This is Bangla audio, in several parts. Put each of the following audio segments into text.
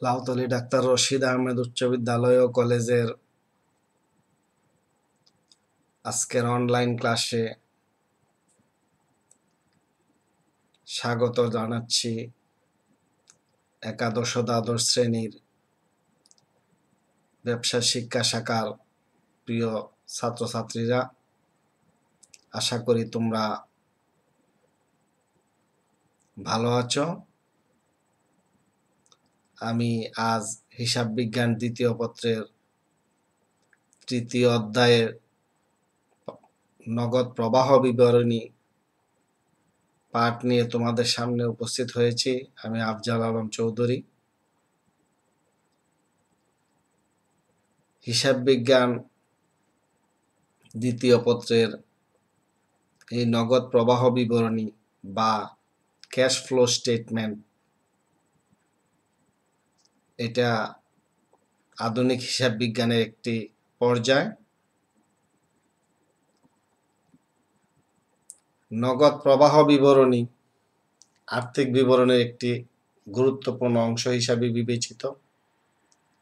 লাউতলী ডাক্তার রশিদ আহমেদ উচ্চ বিদ্যালয় ও কলেজের আজকের অনলাইন ক্লাসে স্বাগত জানাচ্ছি। একাদশ ও দ্বাদশ শ্রেণীর ব্যবসা শিক্ষা শাখার প্রিয় ছাত্রছাত্রীরা, আশা করি তোমরা ভালো আছো। আমি আজ হিসাব বিজ্ঞান দ্বিতীয় পত্রের তৃতীয় অধ্যায়ের নগদ প্রবাহ বিবরণী পাঠ নিয়ে তোমাদের সামনে উপস্থিত হয়েছি। আমি আফজাল আলম চৌধুরী। হিসাব বিজ্ঞান দ্বিতীয় পত্রের এই নগদ প্রবাহ বিবরণী বা ক্যাশ ফ্লো স্টেটমেন্ট, এটা আধুনিক হিসাব বিজ্ঞানের একটি পর্যায়। নগদ প্রবাহ বিবরণী আর্থিক বিবরণের একটি গুরুত্বপূর্ণ অংশ হিসাবে বিবেচিত।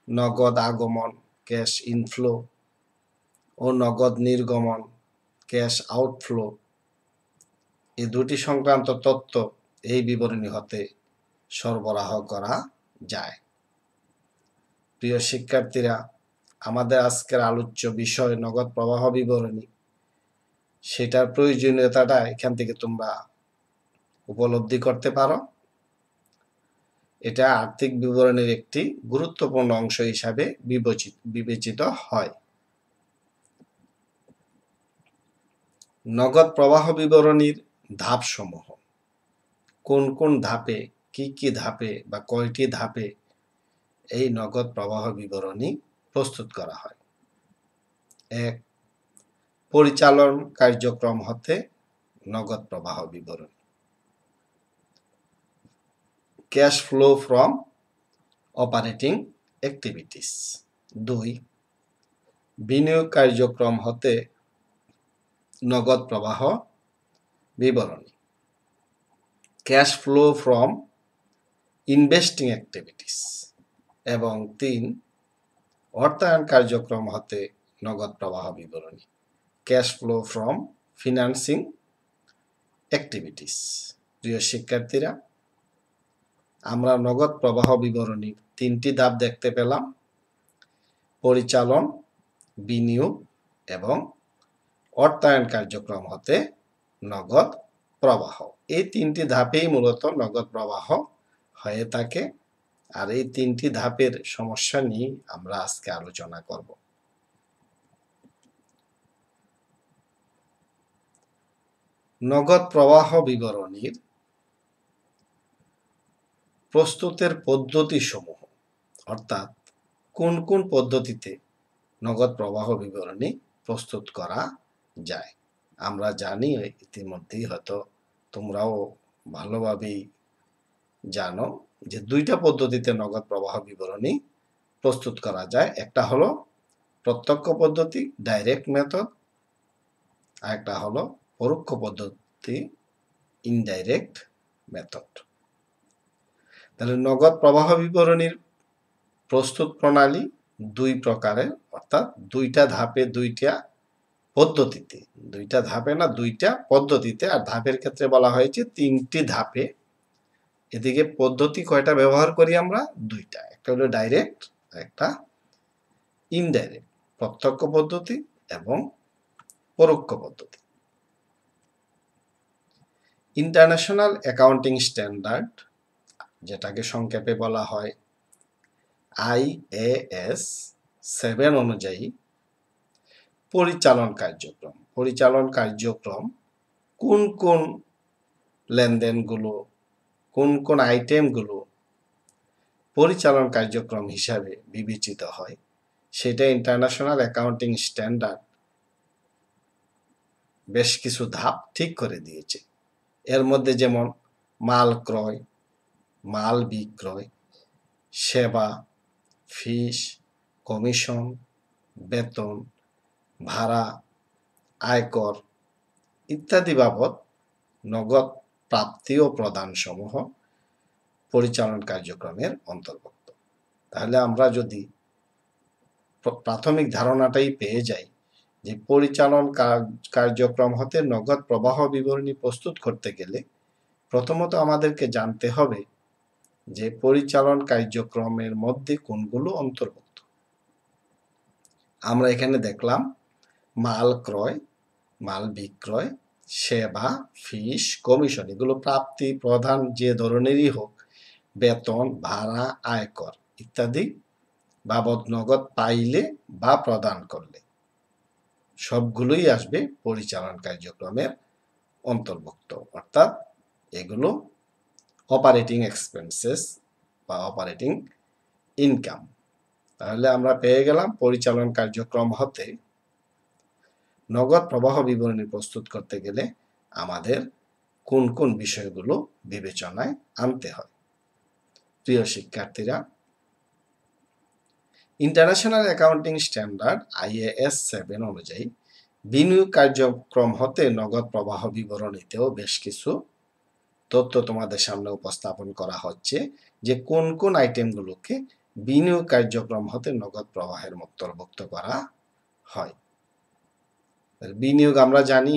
নগদ আগমন ক্যাশ ইনফ্লো ও নগদ নির্গমন ক্যাশ আউটফ্লো, এই দুটি সংক্রান্ত তথ্য এই বিবরণী হতে সরবরাহ করা যায়। প্রিয় শিক্ষার্থীরা, আমাদের আজকের আলোচ্য বিষয় নগদ প্রবাহ বিবরণী, সেটার প্রয়োজনীয়তাটা এখান থেকে তোমরা উপলব্ধি করতে পারো। এটা আর্থিক বিবরণীর একটি গুরুত্বপূর্ণ অংশ হিসাবে বিবেচিত হয়। নগদ প্রবাহ বিবরণীর ধাপসমূহ, কোন কোন ধাপে, কি কি ধাপে বা কয়টি ধাপে এই নগদ প্রবাহ বিবরণী প্রস্তুত করা হয়। 1. পরিচালন কার্যক্রম হতে নগদ প্রবাহ বিবরণী, cash flow from operating activities. 2. বিনিয়োগ কার্যক্রম হতে নগদ প্রবাহ বিবরণী, cash flow from investing activities. এবং 3. অর্থায়ন কার্যক্রম হতে নগদ প্রবাহ বিবরণী, cash flow from financing activities. প্রিয় শিক্ষার্থীরা, আমরা নগদ প্রবাহ বিবরণীর 3টি ধাপ দেখতে পেলাম: পরিচালন, বিনিয়োগ এবং অর্থায়ন কার্যক্রম হতে নগদ প্রবাহ। এই 3টি ধাপেই মূলত নগদ প্রবাহ হয়ে থাকে। আর এই 3টি ধাপের সমস্যা নিয়ে আমরা আজকে আলোচনা করব। নগদ প্রবাহ বিবরণীর প্রস্তুতের পদ্ধতি সমূহ, অর্থাৎ কোন কোন পদ্ধতিতে নগদ প্রবাহ বিবরণী প্রস্তুত করা যায়। আমরা জানি ইতিমধ্যেই, হয়তো তোমরাও ভালোভাবেই জানো যে 2টা পদ্ধতিতে নগদ প্রবাহ বিবরণী প্রস্তুত করা যায়। একটা হলো প্রত্যক্ষ পদ্ধতি, ডাইরেক্ট মেথড, আর একটা হলো পরোক্ষ পদ্ধতি, ইনডাইরেক্ট মেথড। তাহলে নগদ প্রবাহ বিবরণীর প্রস্তুত প্রণালী 2 প্রকারের, অর্থাৎ 2টা ধাপে 2টা পদ্ধতিতে, 2টা ধাপে না 2টা পদ্ধতিতে। আর ধাপের ক্ষেত্রে বলা হয়েছে 3টি ধাপে। এদিকে পদ্ধতি কয়টা ব্যবহার করি আমরা? 2টা। একটা হলো ডাইরেক্ট, একটা ইনডাইরেক্ট, প্রত্যক্ষ পদ্ধতি এবং পরোক্ষ পদ্ধতি। ইন্টারন্যাশনাল অ্যাকাউন্টিং স্ট্যান্ডার্ড, যেটাকে সংক্ষেপে বলা হয় IAS 7 অনুযায়ী পরিচালন কার্যক্রম কোন কোন লেনদেনগুলো, কোন কোন আইটেমগুলো পরিচালন কার্যক্রম হিসাবে বিবেচিত হয়, সেটা ইন্টারন্যাশনাল অ্যাকাউন্টিং স্ট্যান্ডার্ড বেশ কিছু ধাপ ঠিক করে দিয়েছে। এর মধ্যে যেমন মাল ক্রয়, মাল বিক্রয়, সেবা, ফিস, কমিশন, বেতন, ভাড়া, আয়কর ইত্যাদি বাবদ নগদ প্রাপ্তি ও প্রদান সমূহ পরিচালন কার্যক্রমের অন্তর্ভুক্ত। তাহলে আমরা যদি প্রাথমিক ধারণাটাই পেয়ে যাই যে পরিচালন কার্যক্রম হতে নগদ প্রবাহ বিবরণী প্রস্তুত করতে গেলে প্রথমত আমাদেরকে জানতে হবে যে পরিচালন কার্যক্রমের মধ্যে কোনগুলো অন্তর্ভুক্ত। আমরা এখানে দেখলাম মাল ক্রয়, মাল বিক্রয়, সেবা, ফিস, কমিশন, এগুলো প্রাপ্তি প্রদান যে ধরনেরই হোক, বেতন, ভাড়া, আয়কর ইত্যাদি বাবদ নগদ পাইলে বা প্রদান করলে সবগুলোই আসবে পরিচালন কার্যক্রমের অন্তর্ভুক্ত। অর্থাৎ এগুলো অপারেটিং এক্সপেন্সেস বা অপারেটিং ইনকাম। তাহলে আমরা পেয়ে গেলাম পরিচালন কার্যক্রম হতে নগদ প্রবাহ বিবরণী প্রস্তুত করতে গেলে আমাদের কোন কোন বিষয়গুলো বিবেচনায় আনতে হয়। প্রিয় শিক্ষার্থীরা, ইন্টারন্যাশনাল অ্যাকাউন্টিং স্ট্যান্ডার্ড IAS 7 অনুযায়ী বিনিয়োগ কার্যক্রম হতে নগদ প্রবাহ বিবরণীতেও বেশ কিছু তথ্য তোমাদের সামনে উপস্থাপন করা হচ্ছে যে কোন কোন আইটেমগুলোকে বিনিয়োগ কার্যক্রম হতে নগদ প্রবাহের অন্তর্ভুক্ত করা হয়। বিনিয়োগ আমরা জানি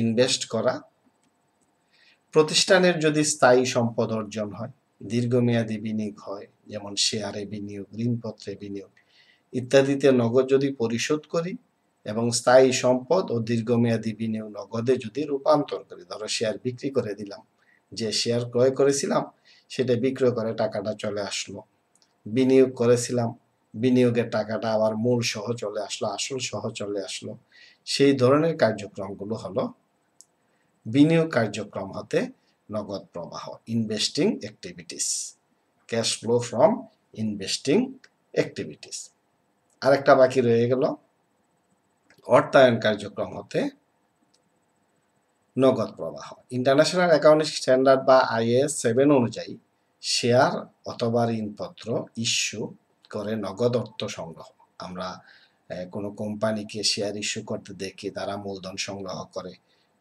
ইনভেস্ট করা। প্রতিষ্ঠানের যদি স্থায়ী সম্পদ অর্জন হয়, দীর্ঘমেয়াদী বিনিয়োগ হয়, যেমন শেয়ারে বিনিয়োগ, ঋণপত্রে বিনিয়োগ ইত্যাদিতে নগদ যদি পরিশোধ করি এবং স্থায়ী সম্পদ ও দীর্ঘমেয়াদী বিনিয়োগ নগদে যদি রূপান্তর করি, ধরো শেয়ার বিক্রি করে দিলাম, যে শেয়ার ক্রয় করেছিলাম সেটা বিক্রয় করে টাকাটা চলে আসলো, বিনিয়োগ করেছিলাম বিনিয়োগের টাকাটা আবার মূল সহ চলে আসলো, আসল সহ চলে আসলো, সেই ধরনের কার্যক্রমগুলো হলো বিনিয়োগ কার্যক্রম হতে নগদ প্রবাহ, investing activities, cash flow from investing activities. আরেকটা বাকি রয়ে গেল অর্থায়ন কার্যক্রম হতে নগদ প্রবাহ। ইন্টারন্যাশনাল অ্যাকাউন্টিং স্ট্যান্ডার্ড বা IAS 7 অনুযায়ী শেয়ার অথবা ঋণপত্র ইস্যু করে নগদ অর্থ সংগ্রহ। আমরা কোনো কোম্পানিকে শেয়ার ইস্যু করতে দেখি তারা মূলধন সংগ্রহ করে,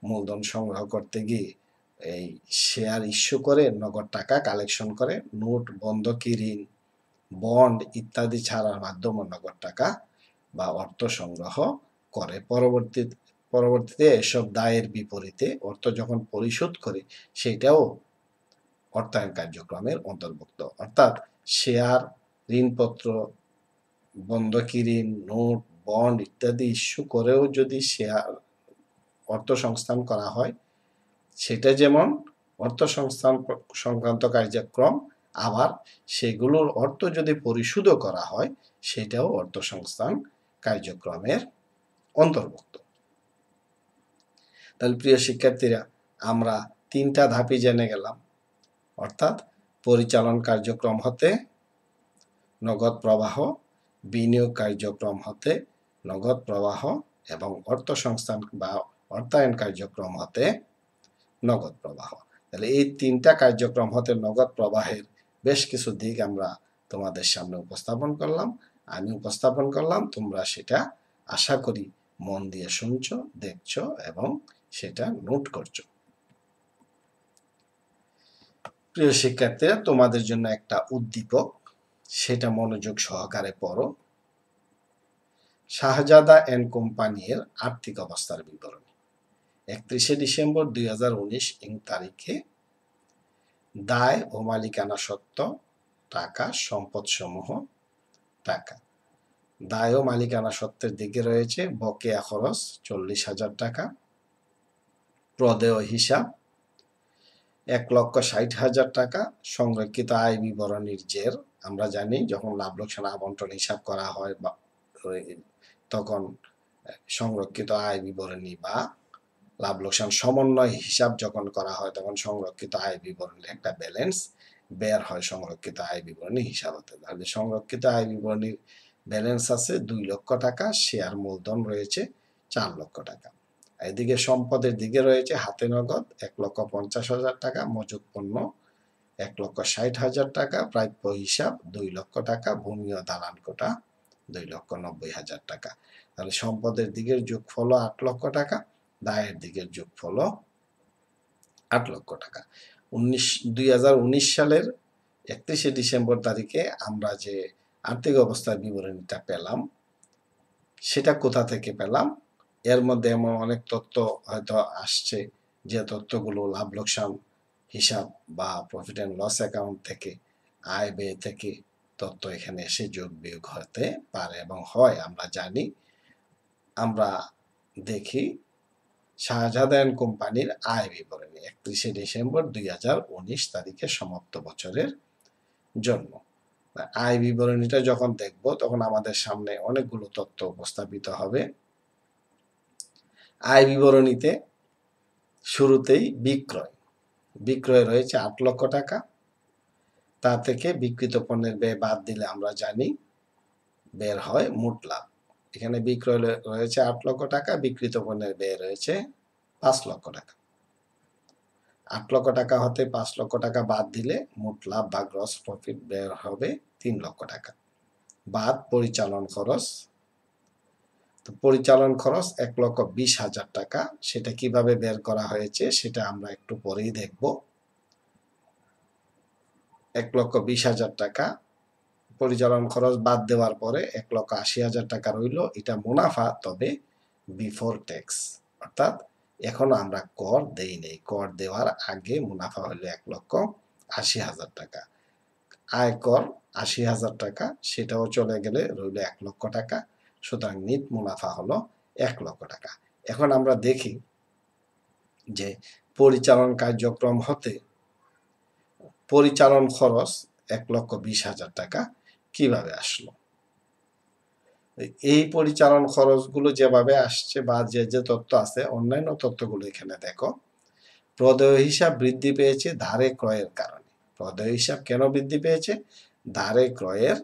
মূলধন সংগ্রহ করতে গিয়ে এই শেয়ার ইস্যু করে নগদ টাকা কালেকশন করে, নোট, বন্ধকি ঋণ, বন্ড ইত্যাদি ছাড়ার মাধ্যমে নগদ টাকা বা অর্থ সংগ্রহ করে। পরবর্তীতে এসব দায়ের বিপরীতে অর্থ যখন পরিশোধ করে সেটাও অর্থায়ন কার্যক্রমের অন্তর্ভুক্ত। অর্থাৎ শেয়ার, ঋণপত্র, বন্ধকি ঋণ, নোট, বন্ড ইত্যাদি ইস্যু করেও যদি শেয়ার অর্থ সংস্থান করা হয় সেটা যেমন অর্থ সংস্থান সংক্রান্ত কার্যক্রম, আবার সেগুলোর অর্থ যদি পরিশোধও করা হয় সেটাও অর্থ সংস্থান কার্যক্রমের অন্তর্ভুক্ত। তাহলে প্রিয় শিক্ষার্থীরা, আমরা 3টা ধাপই জেনে গেলাম। অর্থাৎ পরিচালন কার্যক্রম হতে নগদ প্রবাহ, বিনিয়োগ কার্যক্রম হতে নগদ প্রবাহ এবং অর্থ সংস্থান বা অর্থায়ন কার্যক্রম হতে নগদ প্রবাহ। তাহলে এই 3টা কার্যক্রম হতে নগদ প্রবাহের বেশ কিছু দিক আমরা তোমাদের সামনে উপস্থাপন করলাম, আমি উপস্থাপন করলাম, তোমরা সেটা আশা করি মন দিয়ে শুনছো, দেখছো এবং সেটা নোট করছো। প্রিয় শিক্ষার্থীরা, তোমাদের জন্য একটা উদ্দীপক, সেটা মনোযোগ সহকারে পড়ো। শাহজাদা অ্যান্ড কোম্পানির আর্থিক অবস্থার বিবরণী 31শে ডিসেম্বর 2019 ইং তারিখে দায় ও মালিকানা সত্ত্ব টাকা, সম্পদসমূহ টাকা। দায় ও মালিকানা সত্ত্বের দিকে রয়েছে বকেয়া খরচ 40,000 টাকা, প্রদেয় হিসাব 1,60,000 টাকা, সংরক্ষিত আয় বিবরণীর জের। আমরা জানি যখন লাভ লোকসান আবন্টন হিসাব করা হয় তখন সংরক্ষিত আয় বিবরণী বা লাভ লোকসান সমন্বয় হিসাব যখন করা হয় তখন সংরক্ষিত আয় বিবরণীর একটা ব্যালেন্স বের হয় সংরক্ষিত আয় বিবরণী হিসাব হতে। তাহলে সংরক্ষিত আয় বিবরণীর ব্যালেন্স আছে 2 লক্ষ টাকা, শেয়ার মূলধন রয়েছে 4 লক্ষ টাকা। এদিকে সম্পদের দিকে রয়েছে হাতে নগদ 1,50,000 টাকা, মজুত পণ্য 1,60,000 টাকা, প্রাপ্য হিসাব 2 লক্ষ টাকা, ভূমি ও দালান কোটা 2,90,000 টাকা। তাহলে সম্পদের দিকের যোগফল 8 লক্ষ টাকা, দায়ের দিকের যোগফল 8 লক্ষ টাকা। 2019 সালের 31শে ডিসেম্বর তারিখে আমরা যে আর্থিক অবস্থার বিবরণীটা পেলাম, সেটা কোথা থেকে পেলাম? এর মধ্যে এমন অনেক তথ্য হয়তো আসছে, যে তথ্যগুলো লাভ লোকসান হিসাব বা প্রফিট অ্যান্ড লস অ্যাকাউন্ট থেকে, আয় ব্যয় থেকে তথ্য এখানে এসে যোগ বিয়োগ হতে পারে এবং হয়। আমরা জানি, আমরা দেখি শাহজাহান কোম্পানির আয় বিবরণী 31শে ডিসেম্বর 2019 তারিখে সমাপ্ত বছরের জন্য। আয় বিবরণীটা যখন দেখব তখন আমাদের সামনে অনেকগুলো তথ্য উপস্থাপিত হবে। আয় বিবরণীতে শুরুতেই বিক্রয় রয়েছে 8 লক্ষ টাকা। তা থেকে বিক্রিত পণ্যের ব্যয় বাদ দিলে আমরা জানি বের হয় মোট লাভ। এখানে বিক্রয় রয়েছে 8 লক্ষ টাকা, বিক্রিত পণ্যের ব্যয় রয়েছে 5 লক্ষ টাকা। 8 লক্ষ টাকা হতে 5 লক্ষ টাকা বাদ দিলে মোট লাভ বা গ্রস প্রফিট বের হবে 3 লক্ষ টাকা। বাদ পরিচালন খরচ, তো পরিচালন খরচ 1,20,000 টাকা। সেটা কিভাবে বের করা হয়েছে সেটা আমরা একটু পরেই দেখব। 1,20,000 টাকা পরিচালন খরচ বাদ দেওয়ার পরে 1,80,000 টাকা রইল। এটা মুনাফা, তবে বিফোর ট্যাক্স, অর্থাৎ এখনো আমরা কর দেই নেই। কর দেওয়ার আগে মুনাফা হলো 1,80,000 টাকা। আয়কর 80,000 টাকা, সেটাও চলে গেলে রইল 1 লক্ষ টাকা। সুতরাং নিট মুনাফা হলো 1 লক্ষ টাকা। এখন আমরা দেখি যে পরিচালন কার্যক্রম হতে পরিচালন খরচ 1,20,000 টাকা কিভাবে আসলো। এই পরিচালন খরচগুলো যেভাবে আসছে বা যে যে তথ্য আছে, অন্যান্য তথ্যগুলো এখানে দেখো। প্রদেয় হিসাব বৃদ্ধি পেয়েছে ধারে ক্রয়ের কারণে। প্রদেয় হিসাব কেন বৃদ্ধি পেয়েছে? ধারে ক্রয়ের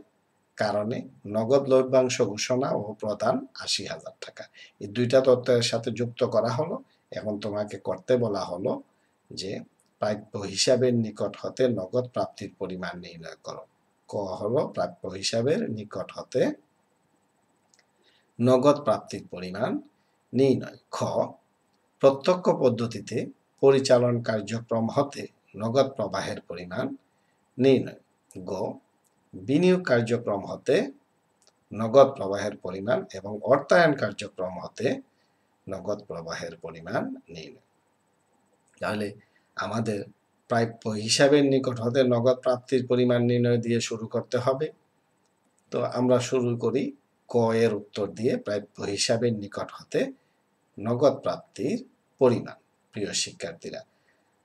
কারণে। নগদ লভ্যাংশ ঘোষণা ও প্রদান 80,000 টাকা। এই দুইটা তথ্যের সাথে যুক্ত করা হলো। এখন তোমাকে করতে বলা হলো যে প্রাপ্য হিসাবের নিকট হতে নগদ প্রাপ্তির পরিমাণ নির্ণয় করো। ক হলো প্রাপ্য হিসাবের নিকট হতে নগদ প্রাপ্তির পরিমাণ নির্ণয়। খ প্রত্যক্ষ পদ্ধতিতে পরিচালন কার্যক্রম হতে নগদ প্রবাহের পরিমাণ নির্ণয়। গ বিনিয়োগ কার্যক্রম হতে নগদ প্রবাহের পরিমাণ এবং অর্থায়ন কার্যক্রম হতে নগদ প্রবাহের পরিমাণ নির্ণয়। তাহলে আমাদের প্রাপ্য হিসাবের নিকট হতে নগদ প্রাপ্তির পরিমাণ নির্ণয় দিয়ে শুরু করতে হবে। তো আমরা শুরু করি ক এর উত্তর দিয়ে, প্রাপ্য হিসাবের নিকট হতে নগদ প্রাপ্তির পরিমাণ। প্রিয় শিক্ষার্থীরা,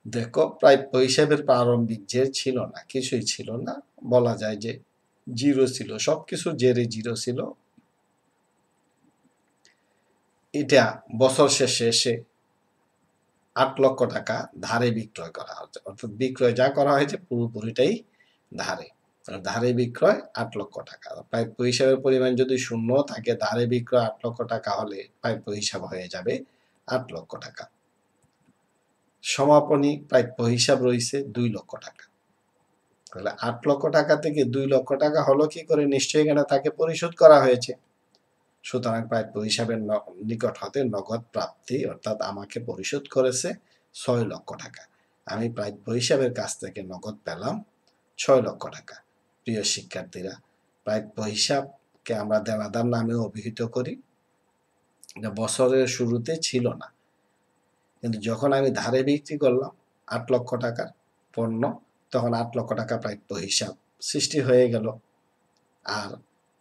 দেখো প্রাপ্য হিসাবের প্রারম্ভিক যে ছিল না, কিছুই ছিল না, বলা যায় যে জিরো ছিল, সবকিছু জেরে জিরো ছিল। এটা বছর শেষে এসে 8 লক্ষ টাকা ধারে বিক্রয় করা হচ্ছে, অর্থাৎ বিক্রয় যা করা হয়েছে পুরোপুরিটাই ধারে। ধারে বিক্রয় 8 লক্ষ টাকা। প্রাপ্য হিসাবের পরিমাণ যদি শূন্য থাকে, ধারে বিক্রয় 8 লক্ষ টাকা হলে প্রাপ্য হিসাব হয়ে যাবে 8 লক্ষ টাকা। সমাপনী প্রাপ্য হিসাব রয়েছে 2 লক্ষ টাকা। তাহলে 8 লক্ষ টাকা থেকে 2 লক্ষ টাকা হলো কি করে? নিশ্চয়ই এখানে তাকে পরিশোধ করা হয়েছে। সুতরাং প্রাপ্য হিসাবের নিকট হতে নগদ প্রাপ্তি, অর্থাৎ আমাকে পরিশোধ করেছে 6 লক্ষ টাকা। আমি প্রাপ্য হিসাবের কাছ থেকে নগদ পেলাম 6 লক্ষ টাকা। প্রিয় শিক্ষার্থীরা, প্রাপ্য হিসাবকে আমরা দেনাদার নামেও অভিহিত করি। এটা বছরের শুরুতে ছিল না, কিন্তু যখন আমি ধারে বিক্রি করলাম 8 লক্ষ টাকার পণ্য, তখন 8 লক্ষ টাকা প্রাপ্য হিসাব সৃষ্টি হয়ে গেল। আর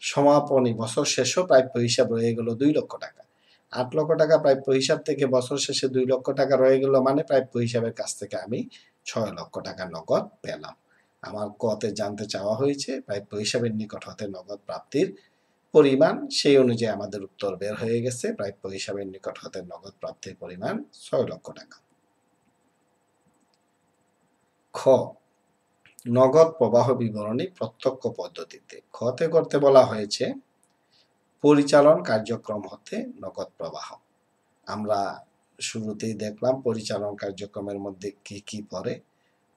সমাপনী বছর শেষেও প্রাপ্য হিসাব রয়ে গেল 2 লক্ষ টাকা। 8 লক্ষ টাকা প্রাপ্য হিসাব থেকে বছর শেষে 2 লক্ষ টাকা রয়ে গেল, মানে প্রাপ্য হিসাবের কাছ থেকে আমি 6 লক্ষ টাকা নগদ পেলাম। আমার কতে জানতে চাওয়া হয়েছে প্রাপ্য হিসাবের নিকট হতে নগদ প্রাপ্তির পরিমাণ, সেই অনুযায়ী আমাদের উত্তর বের হয়ে গেছে। প্রাপ্য হিসাবের নিকট হতে নগদ প্রাপ্তির পরিমাণ 6 লক্ষ টাকা। খ নগদ প্রবাহ বিবরণী প্রত্যক্ষ পদ্ধতিতে। খতে করতে বলা হয়েছে পরিচালন কার্যক্রম হতে নগদ প্রবাহ। আমরা শুরুতেই দেখলাম পরিচালন কার্যক্রমের মধ্যে কি কি পড়ে।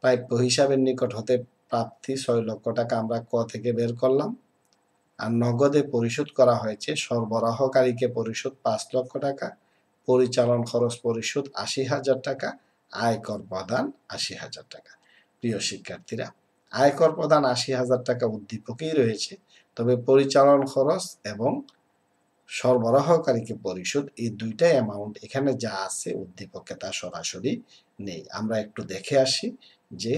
প্রাপ্য হিসাবের নিকট হতে প্রাপ্তি 6 লক্ষ টাকা আমরা ক থেকে বের করলাম। আর নগদে পরিশোধ করা হয়েছে সরবরাহকারীকে পরিশোধ 5 লক্ষ টাকা, পরিচালন খরচ পরিশোধ 80,000 টাকা, আয়কর প্রদান 80,000 টাকা। প্রিয় শিক্ষার্থীরা, আয়কর প্রদান ৮০,০০০ টাকা উদ্দীপকেই রয়েছে, তবে পরিচালন খরচ এবং সরবরাহকারীকে পরিশোধ এই দুইটাই অ্যামাউন্ট এখানে যা আছে উদ্দীপকে তা সরাসরি নেই। আমরা একটু দেখে আসি যে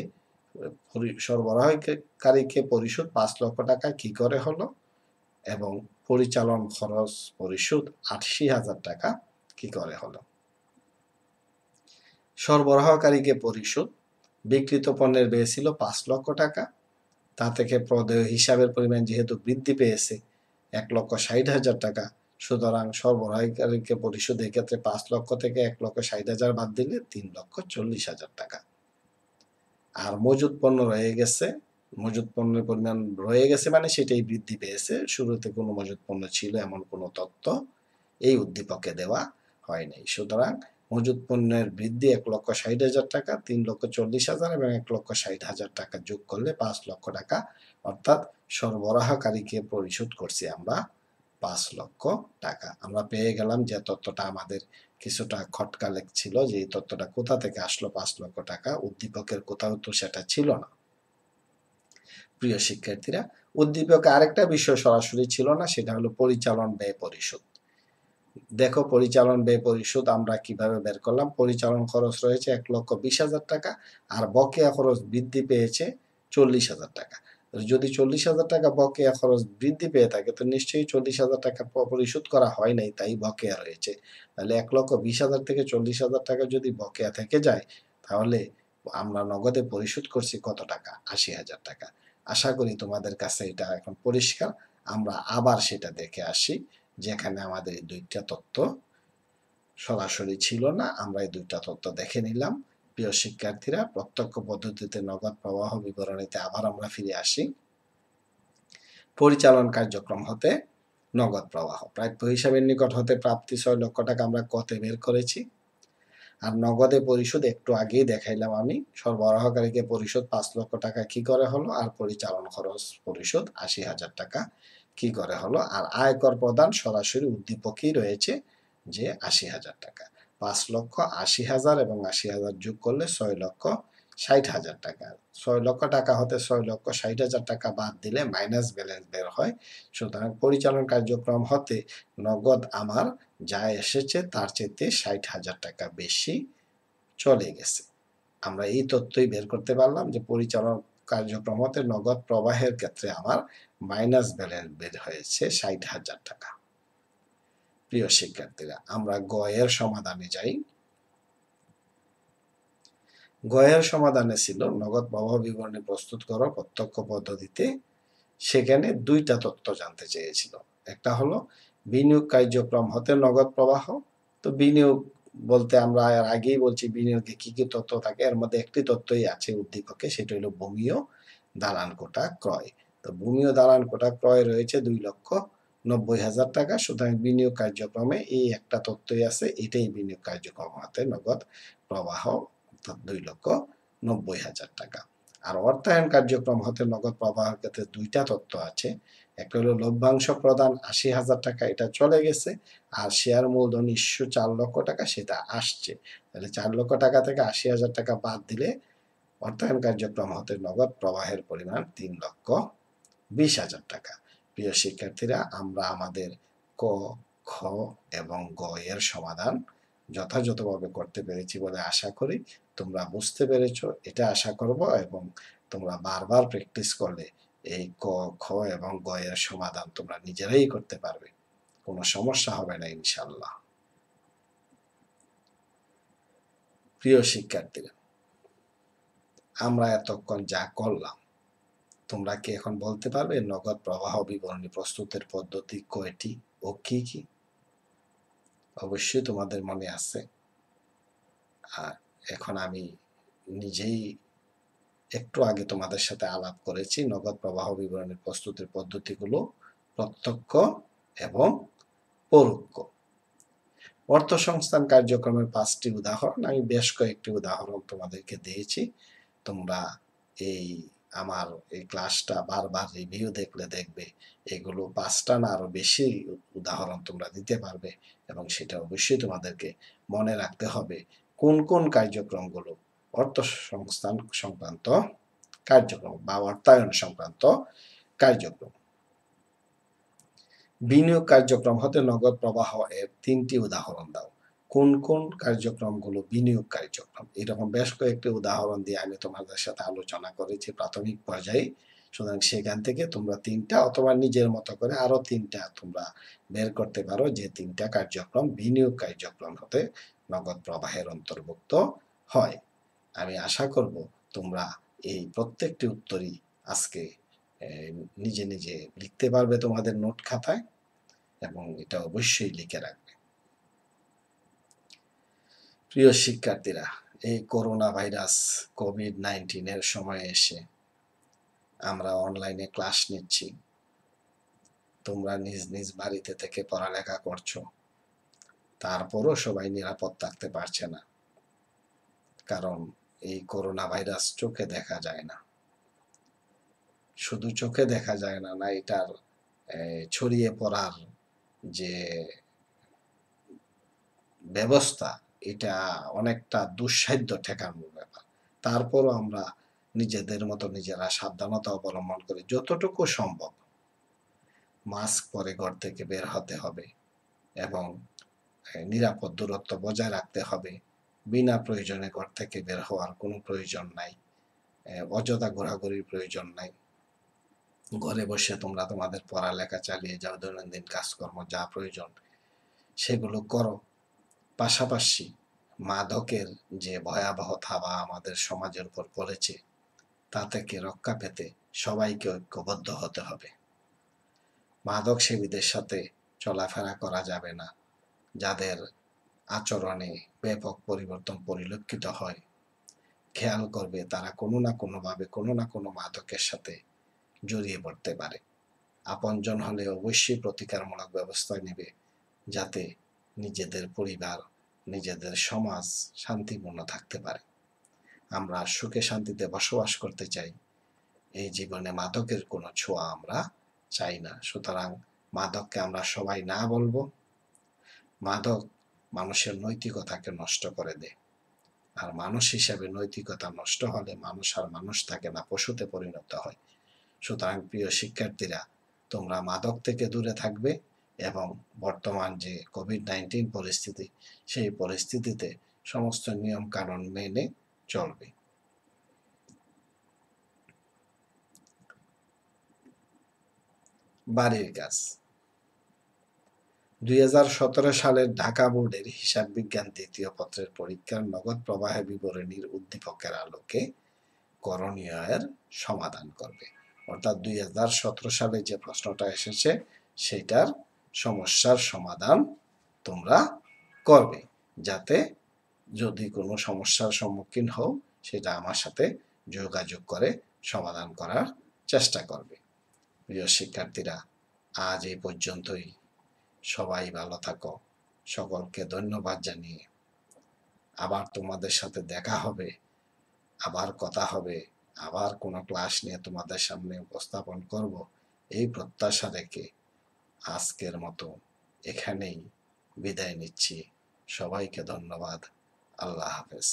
সরবরাহকারীকে পরিশোধ ৫ লক্ষ টাকা কি করে হলো এবং পরিচালন খরচ পরিশোধ ৮০,০০০ টাকা কি করে হলো। সরবরাহকারীকে পরিশোধ বিক্রিত পণ্যের ব্যয় ছিল ৫ লক্ষ টাকা, তা থেকে প্রদেয় হিসাবের পরিমাণ যেহেতু বৃদ্ধি পেয়েছে ১,৬০,০০০ টাকা, সুতরাং সরবরাহকারীকে পরিশোধ এক্ষেত্রে ৫ লক্ষ থেকে ১,৬০,০০০ বাদ দিলে ৩,৪০,০০০ টাকা। আর মজুদ পণ্য রয়ে গেছে, মজুদ পণ্যের পরিমাণ রয়ে গেছে মানে সেটাই বৃদ্ধি পেয়েছে, শুরুতে কোনো মজুদ পণ্য ছিল এমন কোনো তথ্য এই উদ্দীপকে দেওয়া হয় নাই। সুতরাং মজুদ পণ্যের বৃদ্ধি ১,৬০,০০০ টাকা, ৩,৪০,০০০ এবং ১,৬০,০০০ টাকা যোগ করলে ৫ লক্ষ টাকা, অর্থাৎ সরবরাহকারীকে পরিশোধ করছি আমরা ৫ লক্ষ টাকা। আমরা পেয়ে গেলাম যে তথ্যটা আমাদের কিছুটা খটকা লেগছিল যে এই তথ্যটা কোথা থেকে আসলো ৫ লক্ষ টাকা, উদ্দীপকের কোথাও তো সেটা ছিল না। প্রিয় শিক্ষার্থীরা, উদ্দীপকে আরেকটা বিষয় সরাসরি ছিল না, সেটা হলো পরিচালন ব্যয় পরিশোধ। দেখো পরিচালন ব্যয় পরিশোধ আমরা কিভাবে বের করলাম। পরিচালন খরচ রয়েছে ১,২০,০০০ টাকা আর বকেয়া খরচ বৃদ্ধি পেয়েছে ৪০,০০০ টাকা। যদি ৪০,০০০ টাকা বকেয়া খরচ বৃদ্ধি পেয়ে থাকে তো নিশ্চয়ই ৪০,০০০ টাকা পরিশোধ করা হয় নাই, তাই বকেয়া রয়েছে। তাহলে ১,২০,০০০ থেকে ৪০,০০০ টাকা যদি বকেয়া থেকে যায় তাহলে আমরা নগদে পরিশোধ করছি কত টাকা? ৮০,০০০ টাকা। আশা করি তোমাদের কাছে এটা এখন পরিষ্কার। আমরা আবার সেটা দেখে আসি যেখানে আমাদের এই দুইটা তথ্য সরাসরি ছিল না, আমরা এই দুইটা তথ্য দেখে নিলাম। প্রিয় শিক্ষার্থীরা, প্রত্যক্ষ পদ্ধতিতে নগদ প্রবাহ বিবরণীতে আবার আমরা ফিরে আসি। পরিচালন কার্যক্রম হতে নগদ প্রবাহ, প্রাপ্য হিসাবের নিকট হতে প্রাপ্তি ৬ লক্ষ টাকা আমরা কতে বের করেছি। আর নগদে পরিশোধ একটু আগেই দেখাইলাম আমি, সরবরাহকারীকে পরিশোধ ৫ লক্ষ টাকা কি করে হলো, আর পরিচালন খরচ পরিশোধ ৮০,০০০ টাকা কি করে হলো। আর আয়কর প্রদান সরাসরি উদ্দীপকেই রয়েছে যে ৮০,০০০ টাকা। ৫,৮০,০০০ এবং ৮০,০০০ যোগ করলে ৬,৬০,০০০ টাকা। ৬ লক্ষ টাকা হতে ৬,৬০,০০০ টাকা বাদ দিলে মাইনাস ব্যালেন্স বের হয়। সুতরাং পরিচালন কার্যক্রম হতে নগদ আমার যা এসেছে তার চেয়ে ৬০,০০০ টাকা বেশি চলে গেছে। আমরা এই তথ্যই বের করতে পারলাম যে পরিচালন কার্যক্রম হতে নগদ প্রবাহের ক্ষেত্রে আমার মাইনাস ব্যালেন্স বের হয়েছে ৬০,০০০ টাকা। প্রিয় শিক্ষার্থীরা, আমরা গ এর সমাধানে যাই। গ এর সমাধানে ছিল নগদ প্রবাহ বিবরণী প্রস্তুত করো প্রত্যক্ষ পদ্ধতিতে। সেখানে দুইটা তথ্য জানতে চেয়েছিল। একটা হলো বিনিয়োগ কার্যক্রম হতে নগদ প্রবাহ। তো বিনিয়োগ বলতে আমরা এর আগেই বলছি বিনিয়োগে কি কি তথ্য থাকে, এর মধ্যে একটি তথ্যই আছে উদ্দীপকে, সেটা হলো ভূমি ও দালান কোঠা ক্রয়। তো ভূমি ও দালান কোঠা ক্রয় রয়েছে 2,90,000 টাকা। সুতরাং বিনিয়োগ কার্যক্রমে এই একটা তথ্যই আছে, এটাই বিনিয়োগ কার্যক্রম হতে নগদ প্রবাহ, অর্থাৎ 2,90,000 টাকা। আর অর্থায়ন কার্যক্রম হতে নগদ প্রবাহের ক্ষেত্রে দুইটা তথ্য আছে। একটা হলো লভ্যাংশ প্রদান ৮০,০০০ টাকা, এটা চলে গেছে। আর শেয়ার মূলধন ইস্যু ৪ লক্ষ টাকা, সেটা আসছে। তাহলে ৪ লক্ষ টাকা থেকে ৮০,০০০ টাকা বাদ দিলে অর্থায়ন কার্যক্রম হতে নগদ প্রবাহের পরিমাণ 3,20,000 টাকা। প্রিয় শিক্ষার্থীরা, আমরা আমাদের ক, খ এবং গ এর সমাধান যথাযথভাবে করতে পেরেছি বলে আশা করি। তোমরা বুঝতে পেরেছো এটা আশা করব, এবং তোমরা বারবার প্র্যাকটিস করলে এই ক, খ এবং গ এর সমাধান তোমরা নিজেরাই করতে পারবে, কোনো সমস্যা হবে না ইনশাআল্লাহ। প্রিয় শিক্ষার্থীরা, আমরা এতক্ষণ যা করলাম তোমরা কি এখন বলতে পারবে নগদ প্রবাহ বিবরণী প্রস্তুতের পদ্ধতি কয়টি ও কি কি? অবশ্যই তোমাদের মনে আছে। আর এখন আমি নিজেই একটু আগে তোমাদের সাথে আলাপ করেছি নগদ প্রবাহ বিবরণী প্রস্তুতের পদ্ধতিগুলো প্রত্যক্ষ এবং পরোক্ষ। অর্থসংস্থান কার্যক্রমের 5টি উদাহরণ, আমি বেশ কয়েকটি উদাহরণ তোমাদেরকে দিয়েছি। তোমরা এই আমার এই ক্লাসটা বারবার রিভিউ দেখলে দেখবে এগুলো 5টা না আরো বেশি উদাহরণ তোমরা দিতে পারবে, এবং সেটা অবশ্যই তোমাদেরকে মনে রাখতে হবে কোন কোন কার্যক্রমগুলো অর্থসংস্থান সংক্রান্ত কার্যক্রম বা অর্থায়ন সংক্রান্ত কার্যক্রম। বিনিয়োগ কার্যক্রম হতে নগদ প্রবাহ এর ৩টি উদাহরণ দাও। কোন কোন কার্যক্রমগুলো বিনিয়োগ কার্যক্রম? এরকম বেশ কয়েকটি উদাহরণ দিয়ে আমি তোমাদের সাথে আলোচনা করেছি প্রাথমিক পর্যায়ে। সুতরাং সেখান থেকে তোমরা ৩টা অথবা নিজের মতো করে আরো ৩টা তোমরা বের করতে পারো যে ৩টা কার্যক্রম বিনিয়োগ কার্যক্রম হতে নগদ প্রবাহের অন্তর্ভুক্ত হয়। আমি আশা করব তোমরা এই প্রত্যেকটি উত্তরই আজকে নিজে নিজে লিখতে পারবে তোমাদের নোট খাতায়, এবং এটা অবশ্যই লিখে রাখবে। প্রিয় শিক্ষার্থীরা, এই করোনা ভাইরাস কোভিড-19 এর সময়ে এসে আমরা অনলাইনে ক্লাস নিচ্ছি। তোমরা নিজ নিজ বাড়িতে থেকে পড়ালেখা করছো, তারপরও সবাই নিরাপদ থাকতে পারছে না, কারণ এই করোনা ভাইরাস চোখে দেখা যায় না। শুধু চোখে দেখা যায় না, না এটার ছড়িয়ে পড়ার যে ব্যবস্থা, এটা অনেকটা দুঃসাধ্য ঠেকানোর ব্যাপার। তারপরও আমরা নিজেদের মতো নিজেরা সাবধানতা অবলম্বন করে যতটুকু সম্ভব মাস্ক পরে ঘর থেকে বের হতে হবে, এবং নিরাপদ দূরত্ব বজায় রাখতে হবে। বিনা প্রয়োজনে ঘর থেকে বের হওয়ার কোনো প্রয়োজন নাই, অযথা ঘোরাঘুরির প্রয়োজন নাই। ঘরে বসে তোমরা তোমাদের পড়ালেখা চালিয়ে যাও, দৈনন্দিন কাজকর্ম যা প্রয়োজন সেগুলো করো। পাশাপাশি মাদকের যে ভয়াবহ থাবা আমাদের সমাজের উপর পড়েছে, তা থেকে রক্ষা পেতে সবাইকে ঐক্যবদ্ধ হতে হবে। মাদক সেবীদের সাথে চলাফেরা করা যাবে না, যাদের আচরণে ব্যাপক পরিবর্তন পরিলক্ষিত হয়। খেয়াল করবে তারা কোনো না কোনোভাবে কোনো না কোনো মাদকের সাথে জড়িয়ে পড়তে পারে। আপনজন হলে অবশ্যই প্রতিকারমূলক ব্যবস্থা নেবে, যাতে নিজেদের পরিবার, নিজেদের সমাজ শান্তিপূর্ণ থাকতে পারে। আমরা সুখে শান্তিতে বসবাস করতে চাই। এই জীবনে মাদকের কোনো ছোঁয়া আমরা চাই না। সুতরাং মাদককে আমরা সবাই না বলবো। মাদক মানুষের নৈতিকতাকে নষ্ট করে দেয়, আর মানুষ হিসাবে নৈতিকতা নষ্ট হলে মানুষ আর মানুষ থাকে না, পশুতে পরিণত হয়। সুতরাং প্রিয় শিক্ষার্থীরা, তোমরা মাদক থেকে দূরে থাকবে এবং বর্তমান যে কোভিড-19 পরিস্থিতি, সেই পরিস্থিতিতে সমস্ত নিয়ম কানুন মেনে চলবে। বাড়ির কাজ। 2017 সালের ঢাকা বোর্ডের হিসাব বিজ্ঞান দ্বিতীয় পত্রের পরীক্ষার নগদ প্রবাহের বিবরণীর উদ্দীপকের আলোকে করণীয় এর সমাধান করবে। অর্থাৎ 2017 সালে যে প্রশ্নটা এসেছে সেটার সমস্যার সমাধান তোমরা করবে, যাতে যদি কোনো সমস্যার সম্মুখীন হও সেটা আমার সাথে যোগাযোগ করে সমাধান করার চেষ্টা করবে। প্রিয় শিক্ষার্থীরা, আজ এই পর্যন্তই। সবাই ভালো থাকো। সকলকে ধন্যবাদ জানিয়ে আবার তোমাদের সাথে দেখা হবে, আবার কথা হবে, আবার কোনো ক্লাস নিয়ে তোমাদের সামনে উপস্থাপন করব, এই প্রত্যাশা রেখে আজকের মতো এখানেই বিদায় নিচ্ছি। সবাইকে ধন্যবাদ। আল্লাহ হাফেজ।